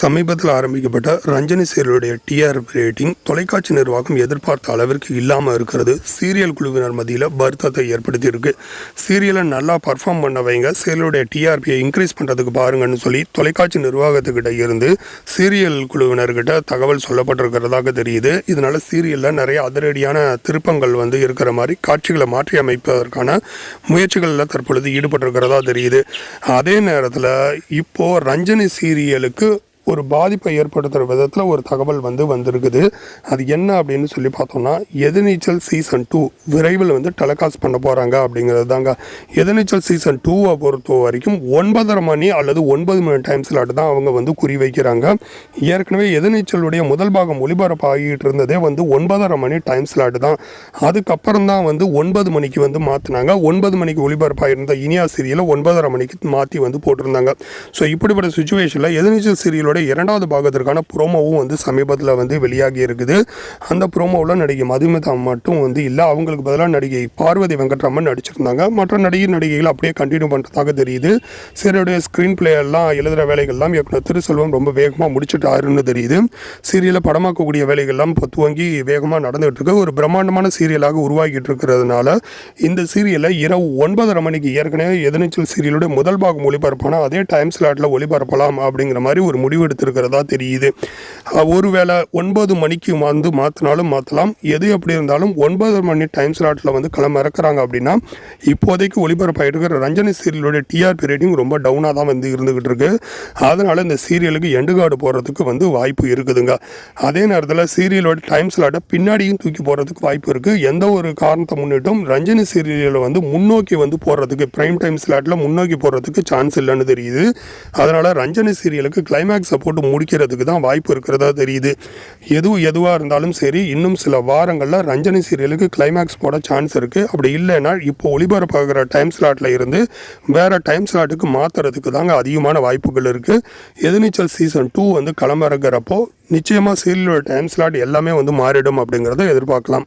சமீபத்தில் ஆரம்பிக்கப்பட்ட Ranjani சீரியலுடைய TRP rating தொலைக்காட்சி நிர்வாகம் எதிர்பார்த்த அளவிற்கு இல்லாமல் இருக்கிறது சீரியல் குழுவினர் மத்தியில் வருத்தத்தை ஏற்படுத்தியிருக்கு. சீரியலை நல்லா பர்ஃபார்ம் பண்ணவைங்க சீரியலுடைய டிஆர்பியை இன்க்ரீஸ் பண்ணுறதுக்கு பாருங்கன்னு சொல்லி தொலைக்காட்சி நிர்வாகத்துக்கிட்ட இருந்து சீரியல் குழுவினர்கிட்ட தகவல் சொல்லப்பட்டிருக்கிறதாக தெரியுது. இதனால சீரியலில் நிறைய அதிரடியான திருப்பங்கள் இருக்கிற மாதிரி காட்சிகளை மாற்றி அமைப்பதற்கான முயற்சிகளில் தற்பொழுது ஈடுபட்டிருக்கிறதா தெரியுது. அதே நேரத்தில் இப்போது ரஞ்சனி சீரியலுக்கு ஒரு பாதிப்பை ஏற்படுத்துகிற விதத்தில் ஒரு தகவல் வந்திருக்குது. அது என்ன அப்படின்னு சொல்லி பார்த்தோம்னா, எதிர்நீச்சல் சீசன் 2 விரைவில் டெலிகாஸ்ட் பண்ண போகிறாங்க அப்படிங்கிறது தாங்க. எதிர்நீச்சல் சீசன் 2 பொறுத்த வரைக்கும் 9:30 மணி அல்லது 9 மணி டைம் ஸ்லாட் தான் அவங்க குறி வைக்கிறாங்க. ஏற்கனவே எதிர்நீச்சலுடைய முதல் பாகம் ஒளிபரப்பாகிட்டு இருந்ததே 9:30 மணி டைம் ஸ்லாட் தான். அதுக்கப்புறம் தான் 9 மணிக்கு மாற்றினாங்க. 9 மணிக்கு ஒளிபரப்பாகிருந்த இனியா சீரியலை 9:30 மணிக்கு மாற்றி போட்டிருந்தாங்க. ஸோ இப்படிப்பட்ட சுச்சுவேஷனில் எதிர்நீச்சல் சீரியலோட இரண்டாவது பாகத்திற்கான ப்ரோமோவும் சமீபத்தில் வெளியாகி இருக்குது. அந்த ப்ரோமோவில் நடிகை மதுமிதா மட்டும் இல்லை, அவங்களுக்கு பதிலாக நடிகை பார்வதி வெங்கட்ராமன் நடிச்சிருந்தாங்க. மற்ற நடிகைகள் அப்படியே கண்டினியூ பண்ணுறதாக தெரியுது. சீரியலுடைய ஸ்க்ரீன் பிளே எல்லாம் எழுதுகிற வேலைகள்லாம் இயக்குனர் திருசெல்வம் ரொம்ப வேகமாக முடிச்சுட்டாருன்னு தெரியுது. சீரியலை படமாக்கக்கூடிய வேலைகள்லாம் இப்போ துவங்கி வேகமாக நடந்துகிட்டு இருக்கு. ஒரு பிரம்மாண்டமான சீரியலாக உருவாகிட்டு இருக்கிறதுனால இந்த சீரியலை இரவு 9:30 மணிக்கு ஏற்கனவே எதிர்நீச்சல் சீரியலுடைய முதல் பாகம் ஒளிபரப்பான அதே டைம் ஸ்லாட்டில் ஒளிபரப்பலாம் அப்படிங்கிற மாதிரி ஒரு முடிவு எடுத்திருக்கிறதா தெரியுது. ஒருவேளை 9 மணிக்கு மாற்றினாலும் மாற்றலாம். எது எப்படி இருந்தாலும் 9 மணி டைம் ஸ்லாட்டில் களம் இறக்குறாங்க அப்படின்னா இப்போதைக்கு ஒளிபரப்பாகிட்டு இருக்கிற ரஞ்சனி சீரியலுடைய டிஆர்பி ரேட்டிங் ரொம்ப டவுனாக தான் இருந்துகிட்டு இருக்கு. அதனால் இந்த சீரியலுக்கு எண்டுகார்டு போகிறதுக்கு வாய்ப்பு இருக்குதுங்க. அதே நேரத்தில் சீரியலோட டைம் ஸ்லாட்டை பின்னாடியும் தூக்கி போகிறதுக்கு வாய்ப்பு இருக்குது. எந்த ஒரு காரணத்தை முன்னிட்டும் ரஞ்சனி சீரியலை முன்னோக்கி போகிறதுக்கு பிரைம் டைம் ஸ்லாட்டில் முன்னோக்கி போகிறதுக்கு சான்ஸ் இல்லைன்னு தெரியுது. அதனால் ரஞ்சனி சீரியலுக்கு கிளைமேக்ஸை போட்டு முடிக்கிறதுக்கு தான் வாய்ப்பு இருக்கிறதா தெரியுது. எதுவாக இருந்தாலும் சரி, இன்னும் சில வாரங்களில் ரஞ்சனி சீரியலுக்கு கிளைமேக்ஸ் போட சான்ஸ் இருக்குது. அப்படி இல்லைன்னா இப்போ ஒளிபரப்பாகிற டைம் ஸ்லாட்டில் இருந்து வேறு டைம் ஸ்லாட்டுக்கு மாற்றுறதுக்கு தாங்க அதிகமான வாய்ப்புகள் இருக்குது. எதிர்நீச்சல் சீசன் 2 களமிறங்குறப்போ நிச்சயமாக சீரியலோட டைம் ஸ்லாட் எல்லாமே மாறிடும் அப்படிங்கிறத எதிர்பார்க்கலாம்.